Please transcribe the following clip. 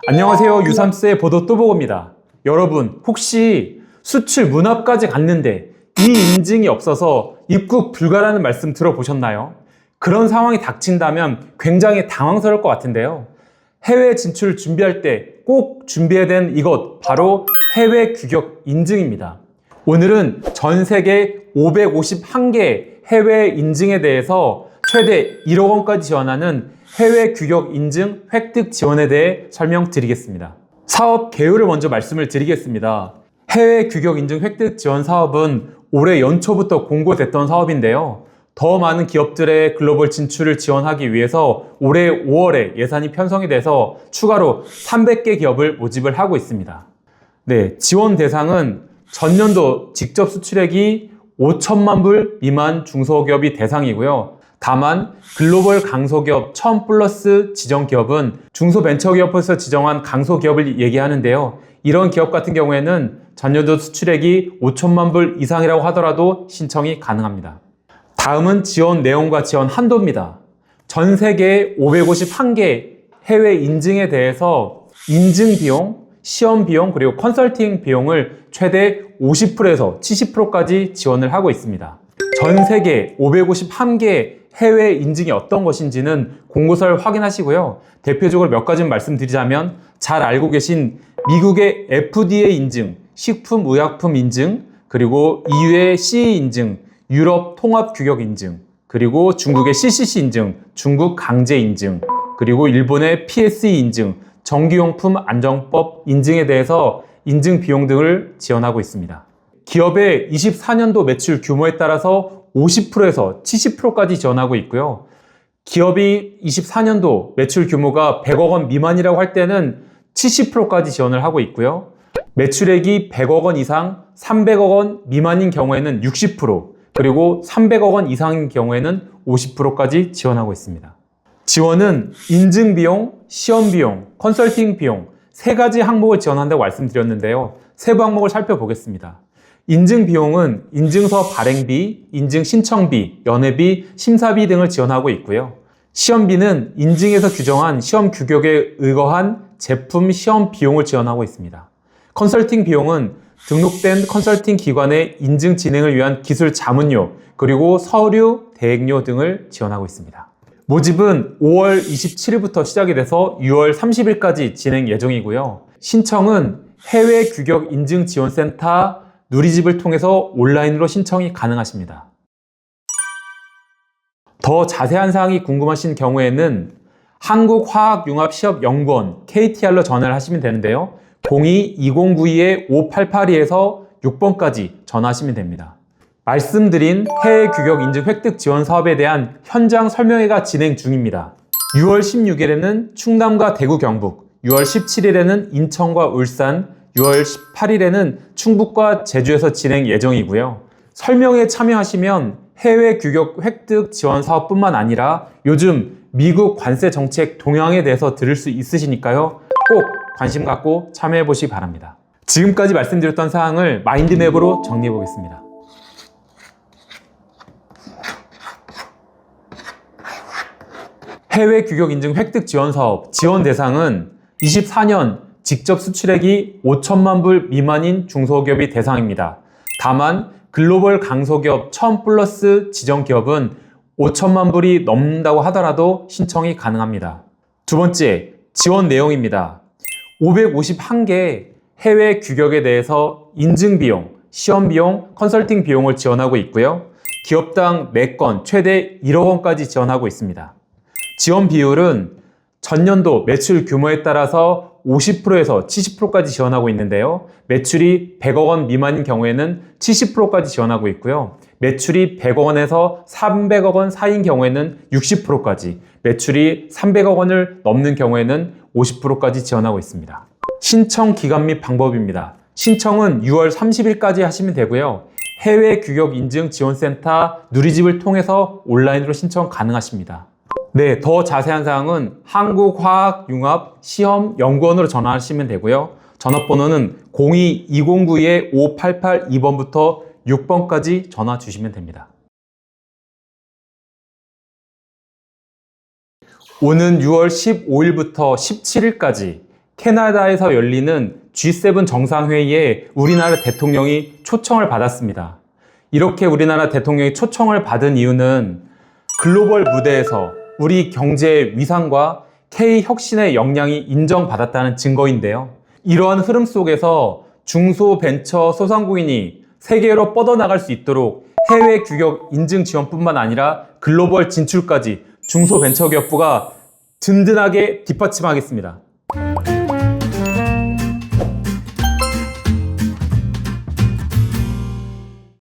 안녕하세요. 유삼스의 보도 또보고입니다. 여러분, 혹시 수출 문 앞까지 갔는데 이 인증이 없어서 입국 불가라는 말씀 들어보셨나요? 그런 상황이 닥친다면 굉장히 당황스러울 것 같은데요. 해외 진출을 준비할 때 꼭 준비해야 되는 이것, 바로 해외 규격 인증입니다. 오늘은 전 세계 551개 해외 인증에 대해서 최대 1억 원까지 지원하는 해외 규격 인증 획득 지원에 대해 설명드리겠습니다. 사업 개요를 먼저 말씀을 드리겠습니다. 해외 규격 인증 획득 지원 사업은 올해 연초부터 공고됐던 사업인데요. 더 많은 기업들의 글로벌 진출을 지원하기 위해서 올해 5월에 예산이 편성이 돼서 추가로 300개 기업을 모집을 하고 있습니다. 네, 지원 대상은 전년도 직접 수출액이 5천만 불 미만 중소기업이 대상이고요. 다만 글로벌 강소기업 1000 플러스 지정 기업은 중소벤처기업에서 지정한 강소기업을 얘기하는데요. 이런 기업 같은 경우에는 전년도 수출액이 5천만 불 이상이라고 하더라도 신청이 가능합니다. 다음은 지원 내용과 지원 한도입니다. 전 세계 551개 해외 인증에 대해서 인증 비용, 시험 비용, 그리고 컨설팅 비용을 최대 50%에서 70%까지 지원을 하고 있습니다. 전 세계 551개 해외 인증이 어떤 것인지는 공고서를 확인하시고요. 대표적으로 몇 가지 말씀드리자면 잘 알고 계신 미국의 FDA 인증, 식품의약품 인증, 그리고 EU의 CE 인증, 유럽 통합 규격 인증, 그리고 중국의 CCC 인증, 중국 강제 인증, 그리고 일본의 PSE 인증, 전기용품 안정법 인증에 대해서 인증 비용 등을 지원하고 있습니다. 기업의 24년도 매출 규모에 따라서 50%에서 70%까지 지원하고 있고요. 기업이 24년도 매출 규모가 100억 원 미만이라고 할 때는 70%까지 지원을 하고 있고요. 매출액이 100억 원 이상, 300억 원 미만인 경우에는 60%, 그리고 300억 원 이상인 경우에는 50%까지 지원하고 있습니다. 지원은 인증 비용, 시험 비용, 컨설팅 비용 세 가지 항목을 지원한다고 말씀드렸는데요. 세부 항목을 살펴보겠습니다. 인증 비용은 인증서 발행비, 인증 신청비, 연회비, 심사비 등을 지원하고 있고요. 시험비는 인증에서 규정한 시험 규격에 의거한 제품 시험 비용을 지원하고 있습니다. 컨설팅 비용은 등록된 컨설팅 기관의 인증 진행을 위한 기술 자문료, 그리고 서류, 대행료 등을 지원하고 있습니다. 모집은 5월 27일부터 시작이 돼서 6월 30일까지 진행 예정이고요. 신청은 해외 규격 인증 지원센터 누리집을 통해서 온라인으로 신청이 가능하십니다. 더 자세한 사항이 궁금하신 경우에는 한국화학융합시험연구원 KTR로 전화를 하시면 되는데요. 02-2092-5882에서 6번까지 전화하시면 됩니다. 말씀드린 해외 규격 인증 획득 지원 사업에 대한 현장 설명회가 진행 중입니다. 6월 16일에는 충남과 대구, 경북, 6월 17일에는 인천과 울산, 6월 18일에는 충북과 제주에서 진행 예정이고요. 설명회에 참여하시면 해외 규격 획득 지원 사업뿐만 아니라 요즘 미국 관세 정책 동향에 대해서 들을 수 있으시니까요. 꼭 관심 갖고 참여해 보시기 바랍니다. 지금까지 말씀드렸던 사항을 마인드맵으로 정리해 보겠습니다. 해외 규격 인증 획득 지원 사업 지원 대상은 24년 직접 수출액이 5천만 불 미만인 중소기업이 대상입니다. 다만 글로벌 강소기업 1000 플러스 지정 기업은 5천만 불이 넘는다고 하더라도 신청이 가능합니다. 두 번째, 지원 내용입니다. 551개 해외 규격에 대해서 인증 비용, 시험 비용, 컨설팅 비용을 지원하고 있고요. 기업당 매건 최대 1억 원까지 지원하고 있습니다. 지원 비율은 전년도 매출 규모에 따라서 50%에서 70%까지 지원하고 있는데요. 매출이 100억 원 미만인 경우에는 70%까지 지원하고 있고요. 매출이 100억 원에서 300억 원 사이인 경우에는 60%까지, 매출이 300억 원을 넘는 경우에는 50%까지 지원하고 있습니다. 신청 기간 및 방법입니다. 신청은 6월 30일까지 하시면 되고요. 해외 규격 인증 지원센터 누리집을 통해서 온라인으로 신청 가능하십니다. 네, 더 자세한 사항은 한국화학융합시험연구원으로 전화하시면 되고요. 전화번호는 02-2092-5882번부터 6번까지 전화 주시면 됩니다. 오는 6월 15일부터 17일까지 캐나다에서 열리는 G7 정상회의에 우리나라 대통령이 초청을 받았습니다. 이렇게 우리나라 대통령이 초청을 받은 이유는 글로벌 무대에서 우리 경제의 위상과 K혁신의 역량이 인정받았다는 증거인데요. 이러한 흐름 속에서 중소벤처소상공인이 세계로 뻗어나갈 수 있도록 해외 규격 인증 지원뿐만 아니라 글로벌 진출까지 중소벤처기업부가 든든하게 뒷받침하겠습니다.